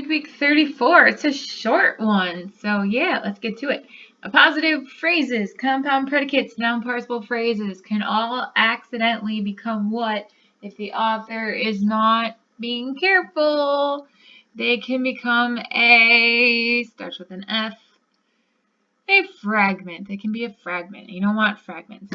week 34. It's a short one, so yeah, let's get to it. Appositive phrases, compound predicates, noun participle phrases can all accidentally become what if the author is not being careful? They can become starts with an F, a fragment. They can be a fragment. You don't want fragments.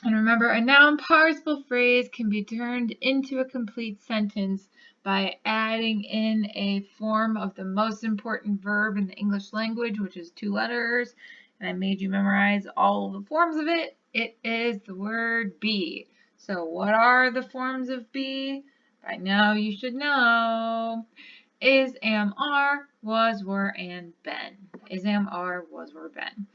And remember, a noun participle phrase can be turned into a complete sentence by adding in a form of the most important verb in the English language, which is 2 letters. And I made you memorize all the forms of it. It is the word be. So what are the forms of be? By now you should know. Is, am, are, was, were, and been. Is, am, are, was, were, been.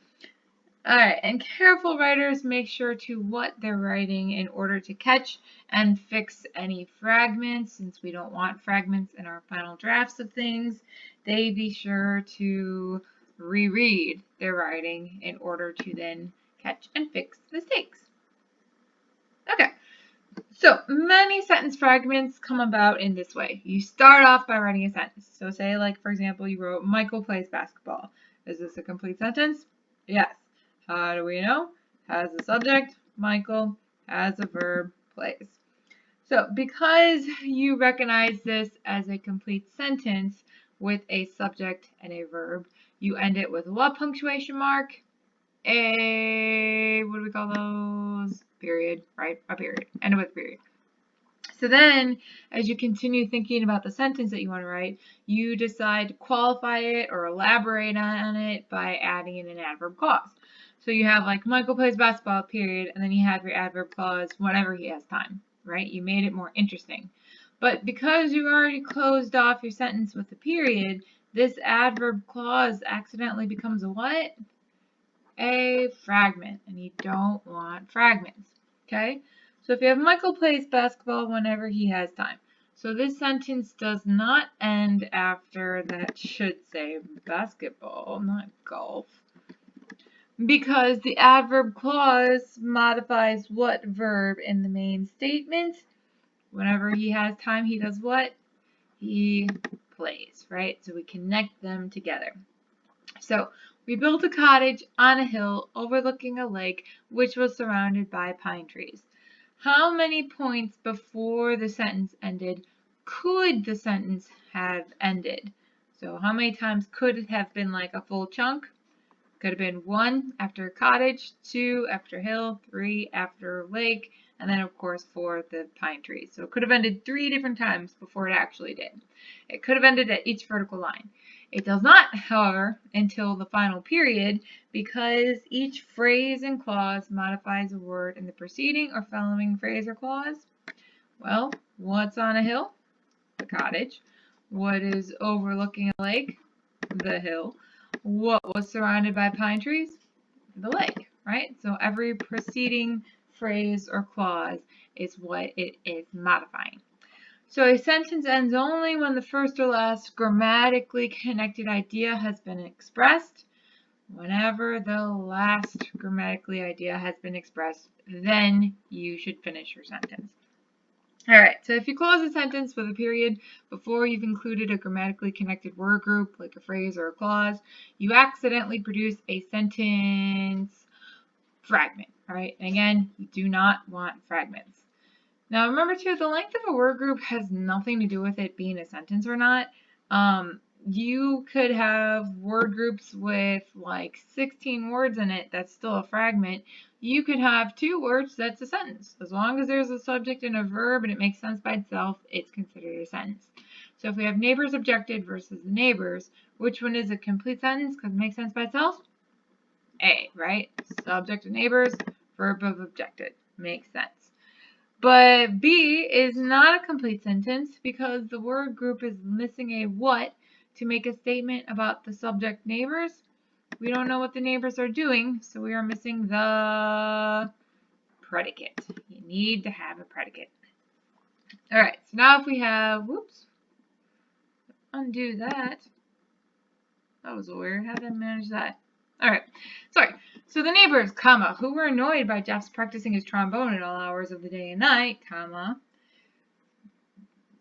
Alright, and careful writers make sure to what they're writing in order to catch and fix any fragments. Since we don't want fragments in our final drafts of things, they be sure to reread their writing in order to then catch and fix mistakes. Okay, so many sentence fragments come about in this way. You start off by writing a sentence. So say, like, for example, you wrote, Michael plays basketball. Is this a complete sentence? Yes. How do we know? Has a subject, Michael, has a verb, plays. So because you recognize this as a complete sentence with a subject and a verb, you end it with what punctuation mark? What do we call those? Period, right? A period. End it with period. So then, as you continue thinking about the sentence that you want to write, you decide to qualify it or elaborate on it by adding in an adverb clause. So you have like Michael plays basketball, period, and then you have your adverb clause whenever he has time, right? You made it more interesting. But because you already closed off your sentence with a period, this adverb clause accidentally becomes a what? A fragment, and you don't want fragments, okay? So if you have Michael plays basketball whenever he has time. So this sentence does not end after that should say basketball, not golf. Because the adverb clause modifies what verb in the main statement? Whenever he has time, he does what? He plays, right? So we connect them together. So we built a cottage on a hill overlooking a lake which was surrounded by pine trees. How many points before the sentence ended could the sentence have ended? So how many times could it have been like a full chunk? Could have been 1 after cottage, 2 after hill, 3 after lake, and then of course 4 the pine trees. So it could have ended 3 different times before it actually did. It could have ended at each vertical line. It does not, however, until the final period, because each phrase and clause modifies a word in the preceding or following phrase or clause. Well, what's on a hill? The cottage. What is overlooking a lake? The hill. What was surrounded by pine trees? The lake, right? So every preceding phrase or clause is what it is modifying. So a sentence ends only when the first or last grammatically connected idea has been expressed. Whenever the last grammatically idea has been expressed, then you should finish your sentence. Alright, so if you close a sentence with a period before you've included a grammatically connected word group, like a phrase or a clause, you accidentally produce a sentence fragment, alright? And again, you do not want fragments. Now remember too, the length of a word group has nothing to do with it being a sentence or not. You could have word groups with like 16 words in it, that's still a fragment. You could have 2 words, that's a sentence. As long as there's a subject and a verb and it makes sense by itself, it's considered a sentence. So if we have neighbors objected versus the neighbors, which one is a complete sentence because it makes sense by itself? A, right? Subject of neighbors, verb of objected. Makes sense. But B is not a complete sentence because the word group is missing a what to make a statement about the subject neighbors. We don't know what the neighbors are doing, so we are missing the predicate. You need to have a predicate. Alright, so now if we have, whoops, undo that. That was weird. How did I manage that? Alright, sorry. So the neighbors, comma, who were annoyed by Jeff's practicing his trombone at all hours of the day and night, comma,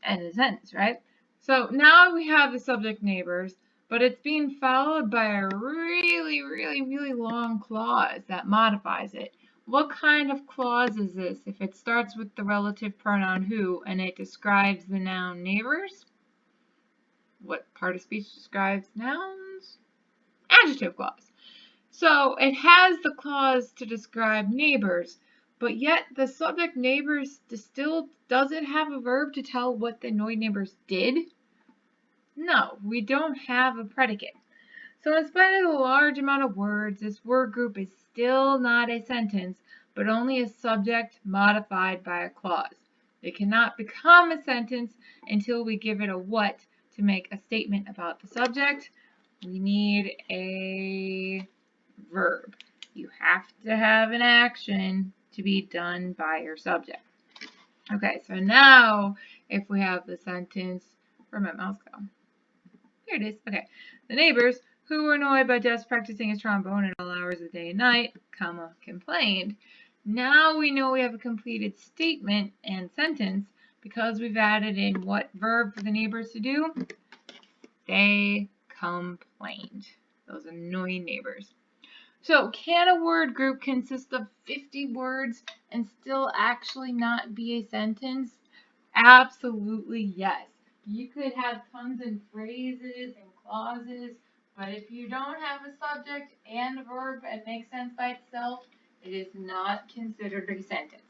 end of the sentence, right? So now we have the subject neighbors, but it's being followed by a really, really, really long clause that modifies it. What kind of clause is this if it starts with the relative pronoun who and it describes the noun neighbors? What part of speech describes nouns? Adjective clause. So it has the clause to describe neighbors, but yet the subject neighbors still doesn't have a verb to tell what the annoyed neighbors did. No, we don't have a predicate. So in spite of the large amount of words, this word group is still not a sentence, but only a subject modified by a clause. It cannot become a sentence until we give it a what to make a statement about the subject. We need a verb. You have to have an action to be done by your subject. Okay, so now if we have the sentence, where'd my mouse go? Here it is. Okay. The neighbors, who were annoyed by Jeff's practicing his trombone at all hours of the day and night, complained. Now we know we have a completed statement and sentence because we've added in what verb for the neighbors to do? They complained. Those annoying neighbors. So, can a word group consist of 50 words and still actually not be a sentence? Absolutely yes. You could have tons of phrases and clauses, but if you don't have a subject and a verb and makes sense by itself, it is not considered a sentence.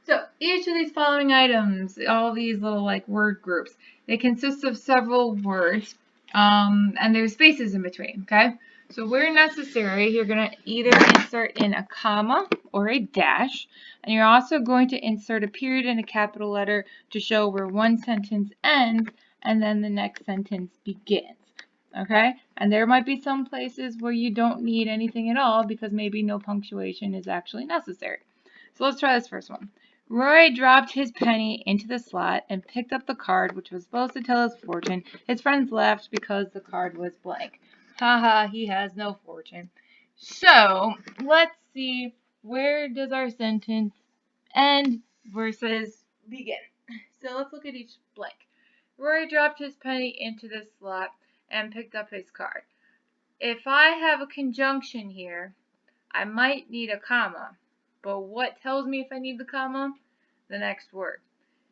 So each of these following items, all these little word groups, they consist of several words, and there's spaces in between, okay? So where necessary, you're going to either insert in a comma or a dash, and you're also going to insert a period and a capital letter to show where one sentence ends and then the next sentence begins, okay? And there might be some places where you don't need anything at all because maybe no punctuation is actually necessary. So let's try this first one. Roy dropped his penny into the slot and picked up the card which was supposed to tell his fortune. His friends laughed because the card was blank. Haha, he has no fortune. So, let's see, where does our sentence end versus begin? So let's look at each blank. Roy dropped his penny into the slot and picked up his card. If I have a conjunction here, I might need a comma. But what tells me if I need the comma? The next word.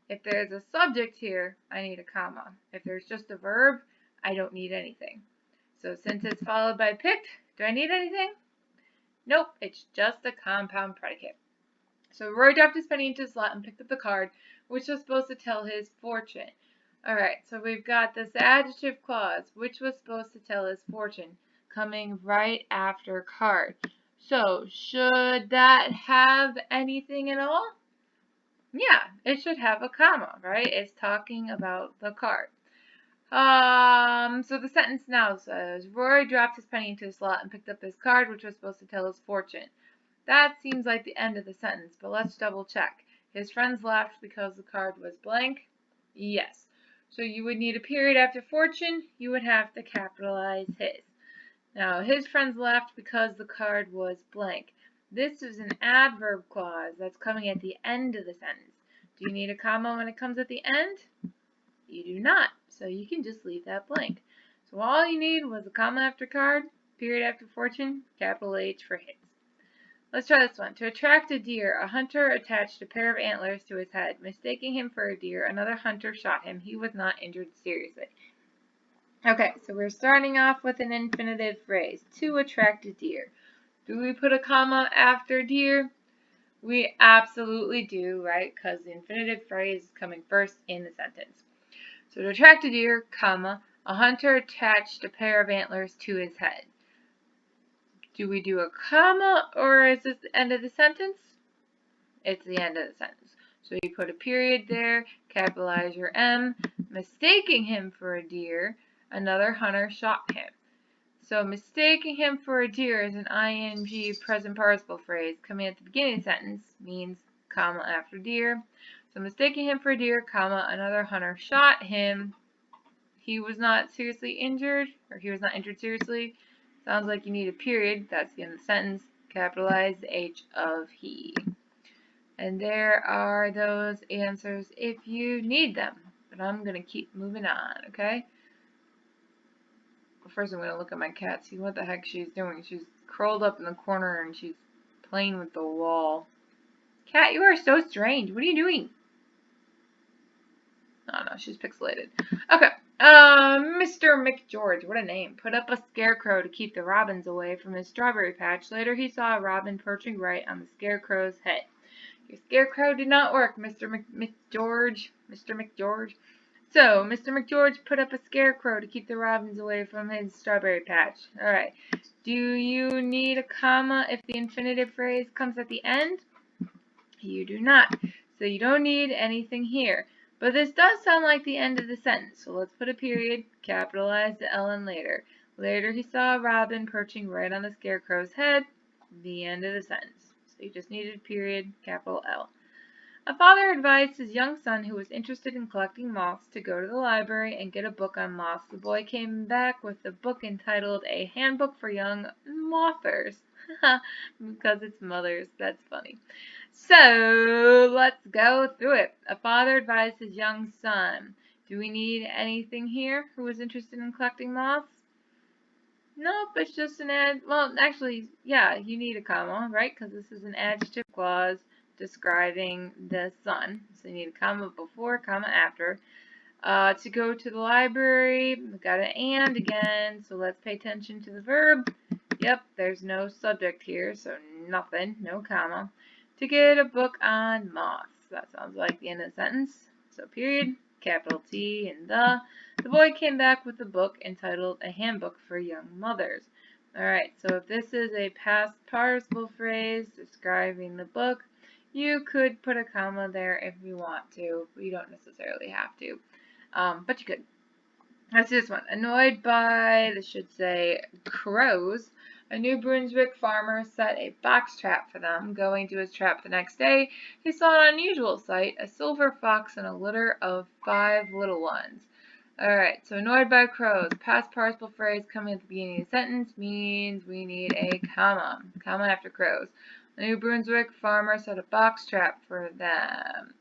If there's a subject here, I need a comma. If there's just a verb, I don't need anything. So since it's followed by picked, do I need anything? Nope, it's just a compound predicate. So Roy dropped his penny into the slot and picked up the card, which was supposed to tell his fortune. Alright, so we've got this adjective clause, which was supposed to tell his fortune, coming right after card. So, should that have anything at all? Yeah, it should have a comma, right? It's talking about the card. So the sentence now says, Roy dropped his penny into the slot and picked up his card, which was supposed to tell his fortune. That seems like the end of the sentence, but let's double check. His friends laughed because the card was blank? Yes. So you would need a period after fortune. You would have to capitalize his. Now, his friends laughed because the card was blank. This is an adverb clause that's coming at the end of the sentence. Do you need a comma when it comes at the end? You do not, so you can just leave that blank. So all you need was a comma after card, period after fortune, capital H for his. Let's try this one. To attract a deer, a hunter attached a pair of antlers to his head. Mistaking him for a deer, another hunter shot him. He was not injured seriously. Okay, so we're starting off with an infinitive phrase, to attract a deer. Do we put a comma after deer? We absolutely do, right? Because the infinitive phrase is coming first in the sentence. So to attract a deer, comma, a hunter attached a pair of antlers to his head. Do we do a comma or is this the end of the sentence? It's the end of the sentence. So you put a period there, capitalize your M, mistaking him for a deer, another hunter shot him. So mistaking him for a deer is an ing present participle phrase coming at the beginning of the sentence, means comma after deer. So mistaking him for a deer, comma, another hunter shot him. He was not seriously injured, or he was not injured seriously. Sounds like you need a period. That's the end of the sentence. Capitalize the H of he. And there are those answers if you need them. but I'm going to keep moving on, okay? Well, first I'm going to look at my cat, see what the heck she's doing. She's curled up in the corner and she's playing with the wall. Cat, you are so strange. What are you doing? Oh no, she's pixelated. Okay. Mr. McGeorge, what a name. Put up a scarecrow to keep the robins away from his strawberry patch. Later he saw a robin perching right on the scarecrow's head. Your scarecrow did not work, Mr. McGeorge. Mr. McGeorge. So, Mr. McGeorge put up a scarecrow to keep the robins away from his strawberry patch. Alright. Do you need a comma if the infinitive phrase comes at the end? You do not. So you don't need anything here. But this does sound like the end of the sentence. So let's put a period, capitalize the L in later. Later he saw a robin perching right on the scarecrow's head. The end of the sentence. So you just needed period, capital L. A father advised his young son, who was interested in collecting moths, to go to the library and get a book on moths. The boy came back with a book entitled A Handbook for Young Mothers. Because it's mothers. That's funny. So, let's go through it. A father advised his young son. Do we need anything here? Who was interested in collecting moths? Nope, it's just an ad. Well, actually, yeah, you need a comma, right? Because this is an adjective clause describing the son. So you need a comma before, comma after. To go to the library, we've got an and again, so let's pay attention to the verb. Yep, there's no subject here, so nothing, no comma. To get a book on moths. That sounds like the end of the sentence. So period, capital T, and the. The boy came back with a book entitled A Handbook for Young Mothers. Alright, so if this is a past participle phrase describing the book, you could put a comma there if you want to. You don't necessarily have to. But you could. That's this one. Annoyed by, this should say, crows, a New Brunswick farmer set a box trap for them. Going to his trap the next day, he saw an unusual sight, a silver fox and a litter of 5 little ones. Alright, so annoyed by crows. Past participle phrase coming at the beginning of the sentence means we need a comma. Comma after crows. A New Brunswick farmer set a box trap for them.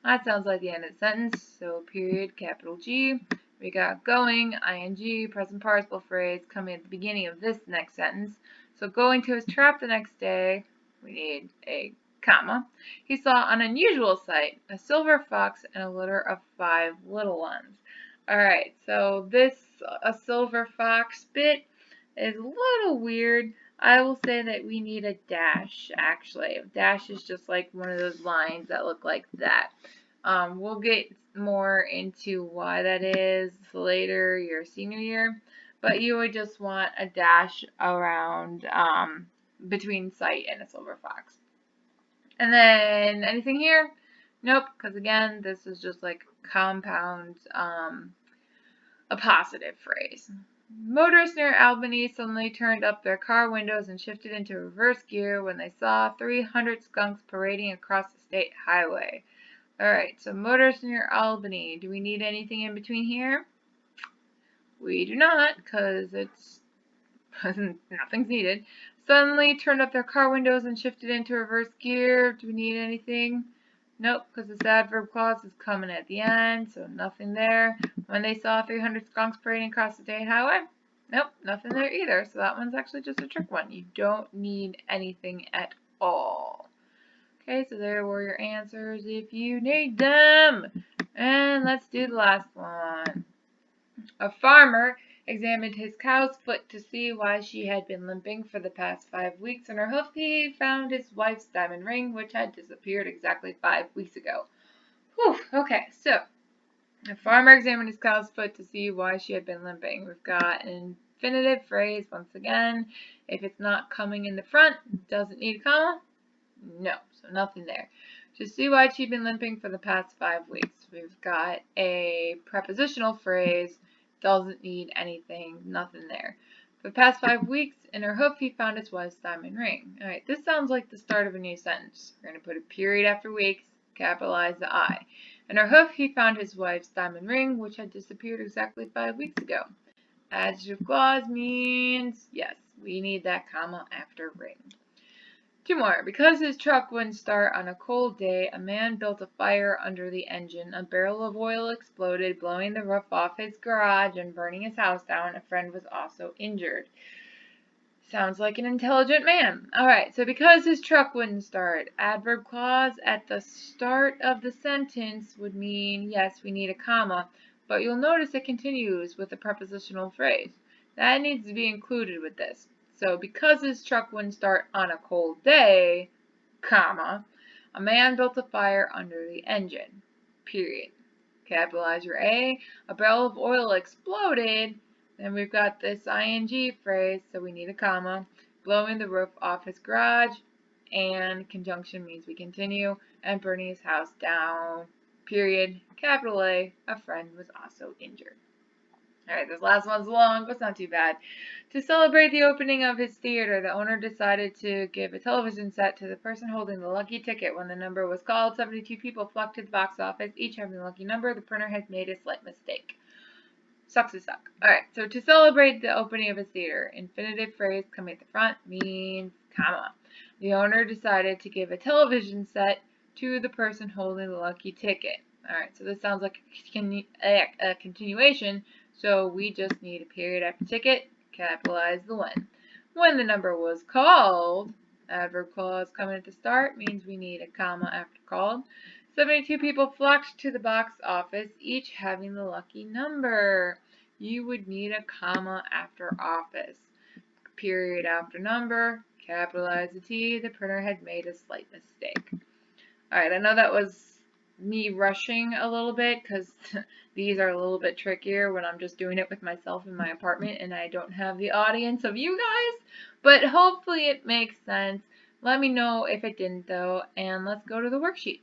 That sounds like the end of the sentence, so period, capital G. We got going, ing, present participle phrase coming at the beginning of this next sentence. So going to his trap the next day, we need a comma. He saw an unusual sight, a silver fox and a litter of 5 little ones. Alright, so this a silver fox bit is a little weird. I will say that we need a dash, actually. A dash is just like one of those lines that look like that. We'll get more into why that is later, your senior year, but you would just want a dash around between sight and a silver fox. And then anything here? Nope, because again, this is just like compound, a positive phrase. Motorists near Albany suddenly turned up their car windows and shifted into reverse gear when they saw 300 skunks parading across the state highway. Alright, so motorists near Albany. Do we need anything in between here? We do not, because it's nothing's needed. Suddenly turned up their car windows and shifted into reverse gear. Do we need anything? Nope, because this adverb clause is coming at the end, so nothing there. When they saw 300 skunks parading across the state highway? Nope, nothing there either. So that one's actually just a trick one. You don't need anything at all. Okay, so there were your answers if you need them. And let's do the last one. A farmer examined his cow's foot to see why she had been limping for the past 5 weeks. In her hoof, he found his wife's diamond ring, which had disappeared exactly 5 weeks ago. Whew, okay, so a farmer examined his cow's foot to see why she had been limping. We've got an infinitive phrase once again. If it's not coming in the front, does it need a comma? No, so nothing there. To see why she'd been limping for the past 5 weeks. We've got a prepositional phrase, doesn't need anything, nothing there. For the past 5 weeks, in her hoof, he found his wife's diamond ring. Alright, this sounds like the start of a new sentence. We're going to put a period after weeks, capitalize the I. In her hoof, he found his wife's diamond ring, which had disappeared exactly 5 weeks ago. Adjective clause means, yes, we need that comma after ring. Two more. Because his truck wouldn't start on a cold day, a man built a fire under the engine. A barrel of oil exploded, blowing the roof off his garage and burning his house down. A friend was also injured. Sounds like an intelligent man. Alright, so because his truck wouldn't start, adverb clause at the start of the sentence would mean, yes, we need a comma, but you'll notice it continues with a prepositional phrase. That needs to be included with this. So because his truck wouldn't start on a cold day, comma, a man built a fire under the engine, period. Capitalize your A. A barrel of oil exploded. Then we've got this ing phrase, so we need a comma. Blowing the roof off his garage, and conjunction means we continue, and burning his house down, period. Capital A. A friend was also injured. Alright, this last one's long, but it's not too bad. To celebrate the opening of his theater, the owner decided to give a television set to the person holding the lucky ticket. When the number was called, 72 people flocked to the box office, each having the lucky number. The printer had made a slight mistake. Sucks to suck. Alright, so to celebrate the opening of his theater, infinitive phrase coming at the front means, comma. The owner decided to give a television set to the person holding the lucky ticket. Alright, so this sounds like a continuation, so we just need a period after ticket, capitalize the when. When the number was called, adverb clause coming at the start means we need a comma after called. 72 people flocked to the box office, each having the lucky number. You would need a comma after office. Period after number, capitalize the T. The printer had made a slight mistake. Alright, I know that was me rushing a little bit because these are a little bit trickier when I'm just doing it with myself in my apartment and I don't have the audience of you guys, but hopefully it makes sense. Let me know if it didn't though, and let's go to the worksheet.